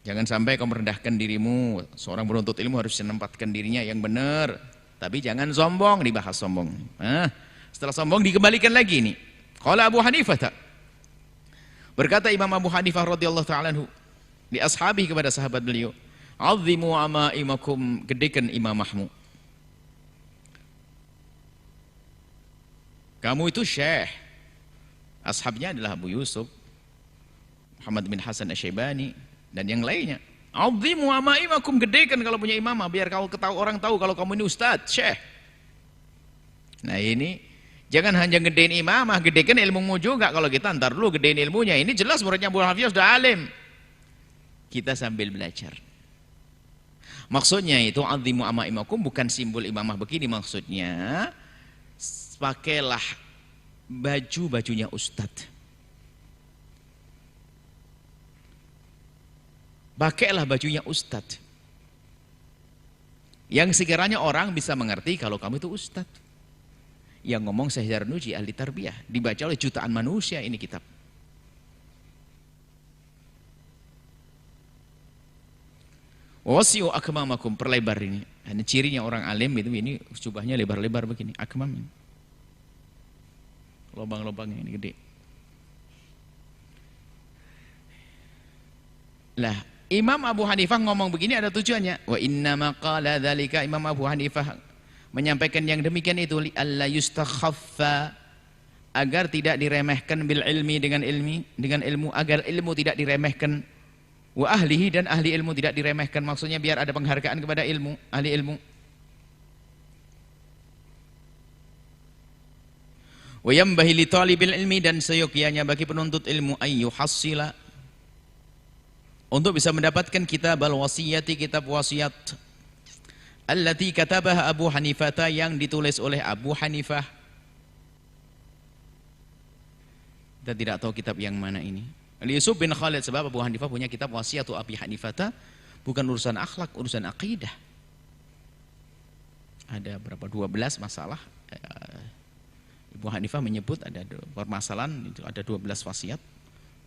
jangan sampai kau merendahkan dirimu. Seorang penuntut ilmu harus menempatkan dirinya yang benar. Tapi jangan sombong, dibahas sombong. Nah, setelah sombong dikembalikan lagi nih. Kalau Abu Hanifah tak? Berkata Imam Abu Hanifah radhiyallahu ta'ala anhu di ashabi kepada sahabat beliau, "Azimu amaimakum," gedekan imamahmu. Kamu itu syekh. Ashabnya adalah Abu Yusuf, Muhammad bin Hasan Asy-Syaibani, dan yang lainnya. "Azimu amaimakum," gedekan kalau punya imamah, biar orang tahu kalau kamu ini ustaz, syekh. Nah ini jangan hanya gedein imamah, gedekan ilmumu juga. Kalau kita ntar dulu gedein ilmunya, ini jelas muridnya Abu Hanifah sudah alim. Kita sambil belajar. Maksudnya itu azimu amaimakum bukan simbol imamah begini, maksudnya pakailah baju-bajunya ustadz. Pakailah bajunya ustadz. Yang sekiranya orang bisa mengerti kalau kamu itu ustadz. Yang ngomong Syekh Zarnuji, ahli tarbiyah, dibaca oleh jutaan manusia ini kitab. Wasi'u akmamakum, perlebar ini. Ini cirinya orang alim itu, ini jubahnya lebar-lebar begini, akmam ini. Lubang-lubangnya ini gede. Lah, Imam Abu Hanifah ngomong begini ada tujuannya. Wa inna maqala dzalika, Imam Abu Hanifah menyampaikan yang demikian itu alla yustakhaffa, agar tidak diremehkan bil ilmi, dengan ilmu, agar ilmu tidak diremehkan, wa ahlihi, dan ahli ilmu tidak diremehkan. Maksudnya biar ada penghargaan kepada ilmu, ahli ilmu. Wa yanbahi li talibil ilmi, dan seyogyanya bagi penuntut ilmu ayyuhassila, untuk bisa mendapatkan kitab al-wasiyati, kitab wasiat, allati katabaha Abu Hanifah, yang ditulis oleh Abu Hanifah. Kita tidak tahu kitab yang mana ini. Yusuf bin Khalid, sebab Abu Hanifah punya kitab wasiatu Abi Hanifah, bukan urusan akhlak, urusan akidah. Ada berapa? 12 masalah. Abu Hanifah menyebut ada permasalahan itu, ada 12 wasiat,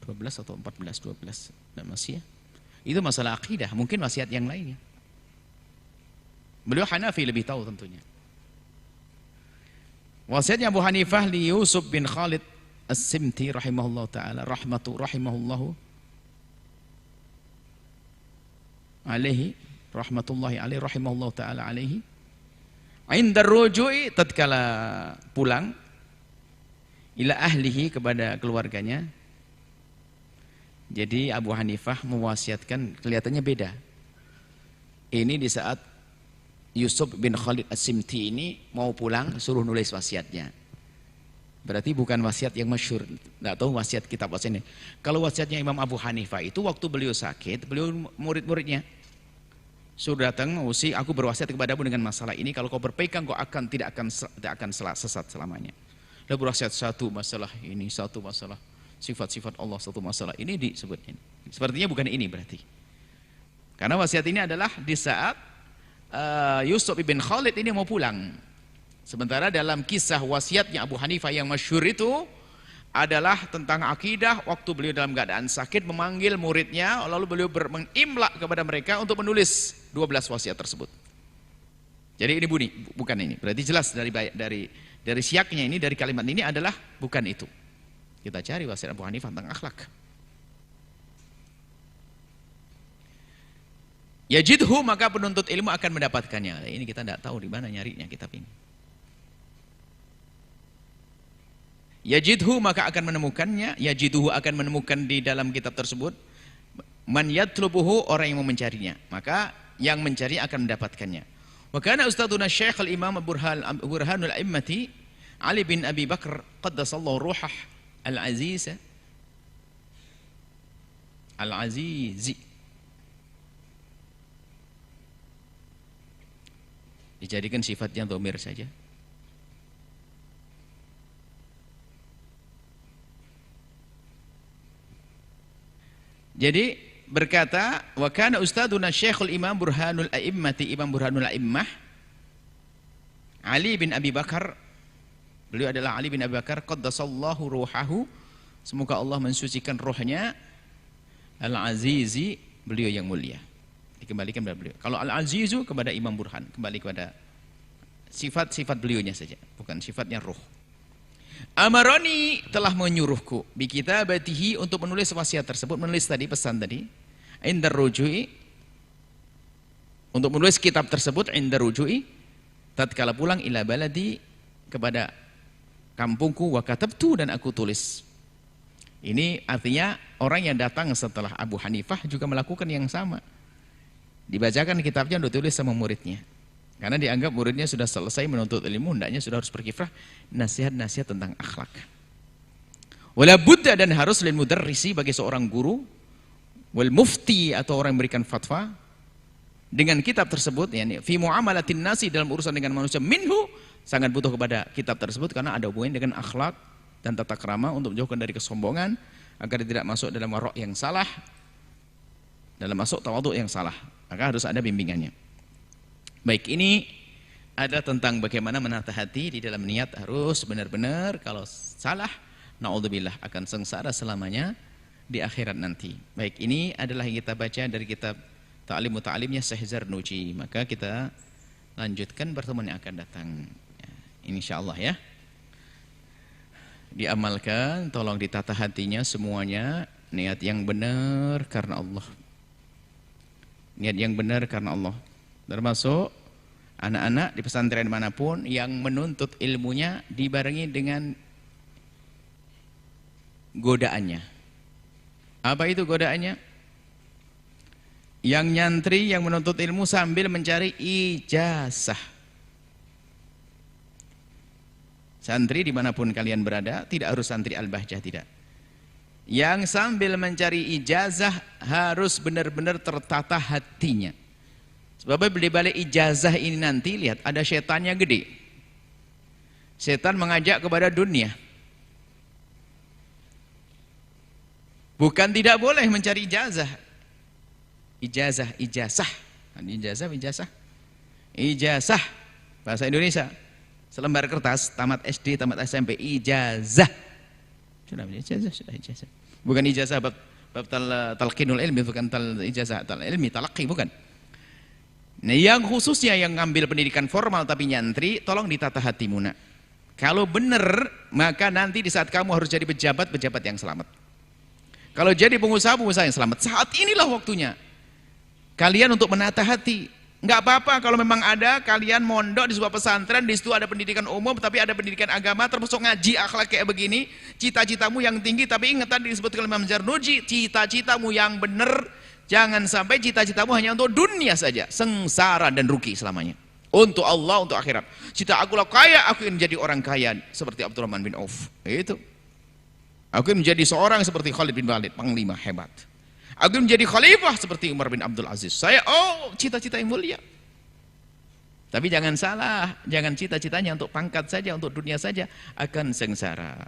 12 atau 14, 12 masih ya. Itu masalah akidah, mungkin wasiat yang lainnya. Beliau Hanafi, lebih tahu tentunya. Wasiatnya Abu Hanifah li Yusuf bin Khalid As-Simti rahimahullah taala, rahimahullahu alaihi, rahmatullahi alaihi, rahimahullah taala alaihi, indar ruju'i, tatkala pulang, ila ahlihi, kepada keluarganya. Jadi Abu Hanifah mewasiatkan, kelihatannya beda. Ini di saat Yusuf bin Khalid As-Simti ini mau pulang, suruh nulis wasiatnya. Berarti bukan wasiat yang masyhur. Nggak tahu wasiat kitab wasiat ini. Kalau wasiatnya Imam Abu Hanifah itu waktu beliau sakit, beliau murid-muridnya suruh datang, mengusik, aku berwasiat kepadamu dengan masalah ini, kalau kau berpegang kau tidak akan sesat selamanya. Lalu berwasiat satu masalah ini, satu masalah sifat-sifat Allah, satu masalah ini disebut ini. Sepertinya bukan ini berarti. Karena wasiat ini adalah di saat Yusuf bin Khalid ini mau pulang. Sementara dalam kisah wasiatnya Abu Hanifah yang masyhur itu adalah tentang akidah, waktu beliau dalam keadaan sakit memanggil muridnya, lalu beliau mengimla kepada mereka untuk menulis 12 wasiat tersebut. Jadi ini bukan ini. Berarti jelas dari siaknya ini, dari kalimat ini adalah bukan itu. Kita cari wasiat Abu Hanifah tentang akhlak. Yajidhu, maka penuntut ilmu akan mendapatkannya. Ini kita tidak tahu di mana nyarinya kitab ini. Yajidhu, maka akan menemukannya. Yajiduhu, akan menemukan di dalam kitab tersebut. Man yatlubuhu, orang yang mau mencarinya, maka yang mencari akan mendapatkannya. Wa kana ustaduna Syekh al-Imam Burhanul A'immati Ali bin Abi Bakar qaddasallahu ruhah al-Aziz al-Azizi, dijadikan sifatnya dhamir saja. Jadi berkata, wa kana ustaduna Syekhul Imam Burhanul A'immati, Imam Burhanul A'immah Ali bin Abi Bakar, beliau adalah Ali bin Abi Bakar qaddasallahu ruhahu, semoga Allah mensucikan rohnya, al-Azizi, beliau yang mulia. Dikembalikan kepada beliau. Kalau al-Azizu kepada Imam Burhan, kembali kepada sifat-sifat beliaunya saja, bukan sifatnya roh. Amaroni, telah menyuruhku, bi kitabatihi, untuk menulis wasiat tersebut, menulis tadi pesan tadi, indar ruju'i, untuk menulis kitab tersebut, indar ruju'i, tatkala pulang, ila baladi, kepada kampungku, wa katabtu, dan aku tulis. Ini artinya orang yang datang setelah Abu Hanifah juga melakukan yang sama. Dibacakan kitabnya, udah tulis sama muridnya. Karena dianggap muridnya sudah selesai menuntut ilmu, hendaknya sudah harus berkiprah nasihat-nasihat tentang akhlak. Wala budda, dan harus lil mudarrisi, bagi seorang guru, wal mufti, atau orang yang memberikan fatwa, dengan kitab tersebut, yakni fi muamalatin nasi, dalam urusan dengan manusia, minhu, sangat butuh kepada kitab tersebut, karena ada hubungan dengan akhlak dan tata krama, untuk menjauhkan dari kesombongan, agar tidak masuk dalam warok yang salah, dalam masuk tawadhu yang salah, maka harus ada bimbingannya. Baik, ini ada tentang bagaimana menata hati di dalam niat, harus benar-benar, kalau salah, na'udzubillah, akan sengsara selamanya di akhirat nanti. Baik, ini adalah yang kita baca dari kitab Ta'lim Muta'alimnya Syekh Zarnuji. Maka kita lanjutkan pertemuan yang akan datang, ya, insyaallah ya. Diamalkan, tolong ditata hatinya semuanya, niat yang benar karena Allah. Niat yang benar karena Allah. Termasuk anak-anak di pesantren manapun yang menuntut ilmunya dibarengi dengan godaannya. Apa itu godaannya? Yang nyantri, yang menuntut ilmu sambil mencari ijazah. Santri dimanapun kalian berada, tidak harus santri Al-Bahjah, tidak. Yang sambil mencari ijazah harus benar-benar tertata hatinya. Sebab di balik ijazah ini nanti, lihat, ada setannya gede. Setan mengajak kepada dunia. Bukan tidak boleh mencari ijazah. Ijazah. Ijazah. Bahasa Indonesia. Selembar kertas, tamat SD, tamat SMP, ijazah. Sudah ijazah. Bukan ijazah bab talqinul ilmi, bukan ijazah ilmi, talaqi, bukan. Nah, yang khususnya yang ngambil pendidikan formal tapi nyantri, tolong ditata hatimu, nak. Kalau benar, maka nanti di saat kamu harus jadi pejabat yang selamat. Kalau jadi pengusaha yang selamat. Saat inilah waktunya kalian untuk menata hati. Enggak apa-apa kalau memang ada kalian mondok di sebuah pesantren, di situ ada pendidikan umum tapi ada pendidikan agama, termasuk ngaji akhlak kayak begini. Cita-citamu yang tinggi, tapi ingat tadi disebutkan oleh Imam Zarnuji, cita-citamu yang benar. Jangan sampai cita-citamu hanya untuk dunia saja, sengsara dan rugi selamanya. Untuk Allah, untuk akhirat. Cita aku lah kaya, aku ingin menjadi orang kaya seperti Abdurrahman bin Auf. Itu. Aku ingin menjadi seorang seperti Khalid bin Walid, panglima hebat. Aku ingin menjadi khalifah seperti Umar bin Abdul Aziz. Saya, cita-cita yang mulia. Tapi jangan salah, jangan cita-citanya untuk pangkat saja, untuk dunia saja, akan sengsara.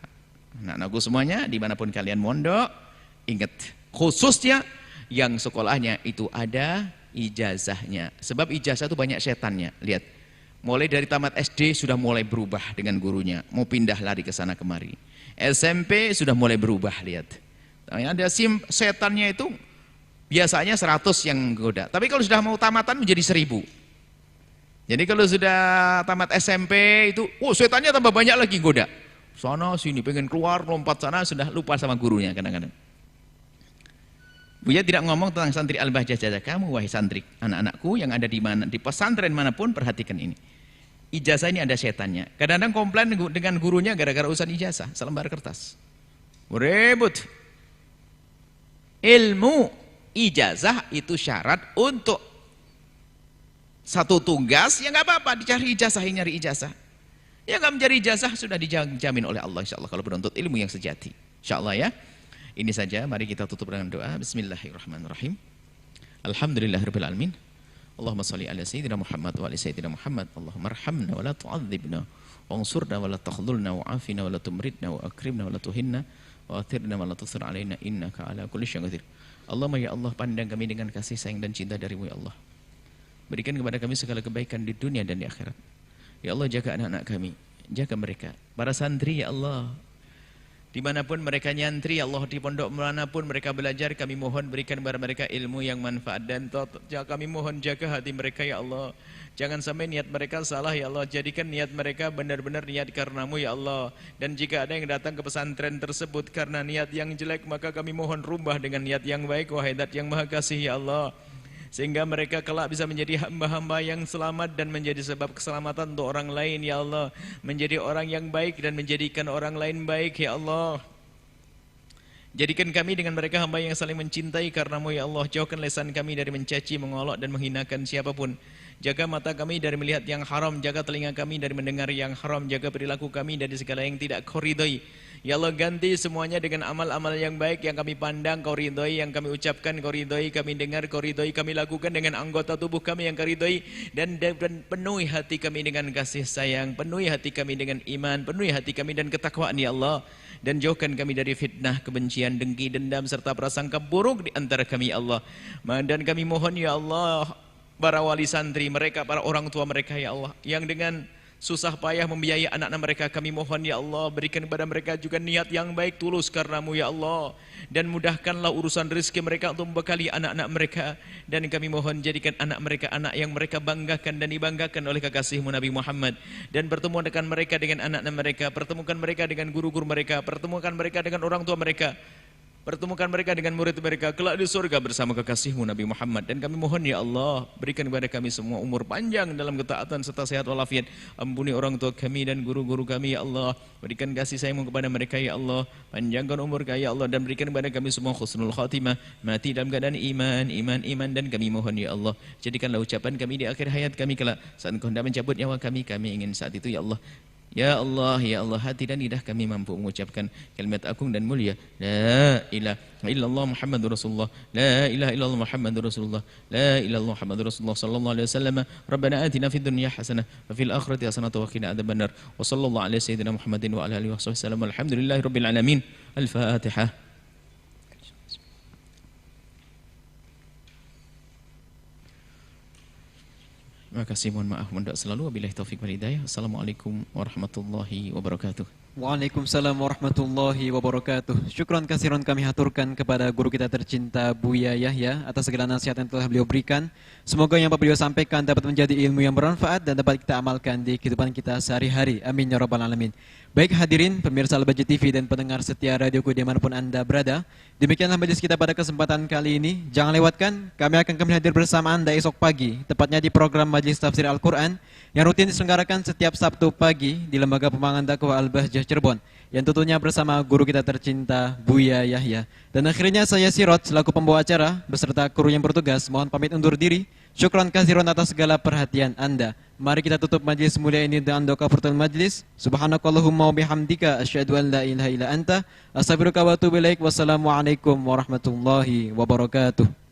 Anak-anakku semuanya, dimanapun kalian mondok, ingat, khususnya yang sekolahnya itu ada ijazahnya. Sebab ijazah itu banyak setannya. Lihat, mulai dari tamat SD sudah mulai berubah dengan gurunya, mau pindah lari ke sana kemari. SMP sudah mulai berubah, lihat. Ada setannya itu biasanya 100 yang goda. Tapi kalau sudah mau tamatan menjadi 1000. Jadi kalau sudah tamat SMP itu, setannya tambah banyak lagi goda. Sana sini pengen keluar, lompat sana, sudah lupa sama gurunya kadang-kadang. Buya tidak ngomong tentang santri Al-Bahjah saja. Kamu wahai santri, anak-anakku yang ada di pesantren manapun, perhatikan ini. Ijazah ini ada setannya. Kadang-kadang komplain dengan gurunya gara-gara urusan ijazah, selembar kertas. Ribut. Ilmu ijazah itu syarat untuk satu tugas, ya nggak apa-apa dicari ijazah, yang nyari ijazah. Ya nggak mencari ijazah sudah dijamin oleh Allah insyaallah kalau penuntut ilmu yang sejati. Insyaallah ya. Ini saja, mari kita tutup dengan doa. Bismillahirrahmanirrahim. Alhamdulillahirabbil alamin. Allahumma shalli ala sayyidina Muhammad wa ala sayyidina Muhammad. Allahumma arhamna wa la tu'adzibna wansurna wa la takhdhulna wa afina wa la tumridna wa akrimna wa la tuhinna wa athirna wa la tusir alaina innaka ala kulli syai'in qadir. Allahumma ya Allah, pandang kami dengan kasih sayang dan cinta dari-Mu ya Allah. Berikan kepada kami segala kebaikan di dunia dan di akhirat. Ya Allah, jaga anak-anak kami, jaga mereka, para santri ya Allah. Dimanapun mereka nyantri, ya Allah, di pondok manapun mereka belajar, kami mohon berikan kepada mereka ilmu yang manfaat, dan kami mohon jaga hati mereka ya Allah. Jangan sampai niat mereka salah ya Allah. Jadikan niat mereka benar-benar niat karenamu ya Allah. Dan jika ada yang datang ke pesantren tersebut karena niat yang jelek, maka kami mohon rubah dengan niat yang baik, wahai Zat yang Maha Kasih ya Allah. Sehingga mereka kelak bisa menjadi hamba-hamba yang selamat dan menjadi sebab keselamatan untuk orang lain ya Allah. Menjadi orang yang baik dan menjadikan orang lain baik ya Allah. Jadikan kami dengan mereka hamba yang saling mencintai karenamu ya Allah. Jauhkan lisan kami dari mencaci, mengolok dan menghinakan siapapun. Jaga mata kami dari melihat yang haram, jaga telinga kami dari mendengar yang haram, jaga perilaku kami dari segala yang tidak Kau ridhoi. Ya Allah, ganti semuanya dengan amal-amal yang baik yang kami pandang Kau ridhoi, yang kami ucapkan Kau ridhoi, kami dengar Kau ridhoi, kami lakukan dengan anggota tubuh kami yang Kau ridhoi, dan penuhi hati kami dengan kasih sayang, penuhi hati kami dengan iman, penuhi hati kami dan ketakwaan ya Allah. Dan jauhkan kami dari fitnah, kebencian, dengki, dendam serta prasangka buruk di antara kami ya Allah. Dan kami mohon ya Allah, para wali santri mereka, para orang tua mereka ya Allah, yang dengan susah payah membiayai anak-anak mereka, kami mohon ya Allah, berikan kepada mereka juga niat yang baik tulus karenamu ya Allah. Dan mudahkanlah urusan rezeki mereka untuk membekali anak-anak mereka. Dan kami mohon jadikan anak mereka anak yang mereka banggakan dan dibanggakan oleh kekasihmu Nabi Muhammad. Dan pertemuan dengan mereka dengan anak-anak mereka, pertemukan mereka dengan guru-guru mereka, pertemukan mereka dengan orang tua mereka, pertemukan mereka dengan murid mereka kelak di surga bersama kekasihmu Nabi Muhammad. Dan kami mohon ya Allah, berikan kepada kami semua umur panjang dalam ketaatan serta sehat walafiat. Ampuni orang tua kami dan guru-guru kami ya Allah. Berikan kasih sayangmu kepada mereka ya Allah. Panjangkan umur kami ya Allah, dan berikan kepada kami semua husnul khatimah, mati dalam keadaan iman. Dan kami mohon ya Allah, jadikanlah ucapan kami di akhir hayat kami kelak saat Kau hendak mencabut nyawa kami ingin saat itu ya Allah Ya Allah, hati dan lidah kami mampu mengucapkan kalimat agung dan mulia. La ilaha illallah Muhammadur Rasulullah. La ilaha illallah Muhammadur Rasulullah. La ilaha illallah Muhammadur Rasulullah sallallahu alaihi wasallam. Rabbana atina fid dunya hasanah wa fil akhirati hasanah wa qina adzabannar. Wa sallallahu ala sayyidina Muhammadin wa ala alihi wasallam. Alhamdulillahirabbil alamin. Al-Fatihah. Terima kasih, mohon maaf, mohon doa selalu. Wabillahi taufik wal hidayah. Assalamualaikum warahmatullahi wabarakatuh. Waalaikumsalam warahmatullahi wabarakatuh. Syukron kasiron kami haturkan kepada guru kita tercinta Buya Yahya atas segala nasihat yang telah beliau berikan. Semoga yang beliau sampaikan dapat menjadi ilmu yang bermanfaat dan dapat kita amalkan di kehidupan kita sehari-hari. Amin ya rabbal alamin. Baik hadirin, pemirsa Al-Bahjah TV dan pendengar setia radioku dimanapun Anda berada. Demikianlah majelis kita pada kesempatan kali ini. Jangan lewatkan, kami akan kembali hadir bersama Anda esok pagi, tepatnya di program Majelis Tafsir Al-Quran yang rutin diselenggarakan setiap Sabtu pagi di Lembaga Pembangunan Dakwah Al-Bahjah Cirebon, yang tentunya bersama guru kita tercinta Buya Yahya. Dan akhirnya saya Sirot selaku pembawa acara beserta kru yang bertugas mohon pamit undur diri. Syukran kasiron atas segala perhatian Anda. Mari kita tutup majlis mulia ini dengan doa kafaratul majlis. Subhanakallahumma wa bihamdika asyhadu an la ilaha illa anta astaghfiruka wa atubu ilaik. Wassalamualaikum warahmatullahi wabarakatuh.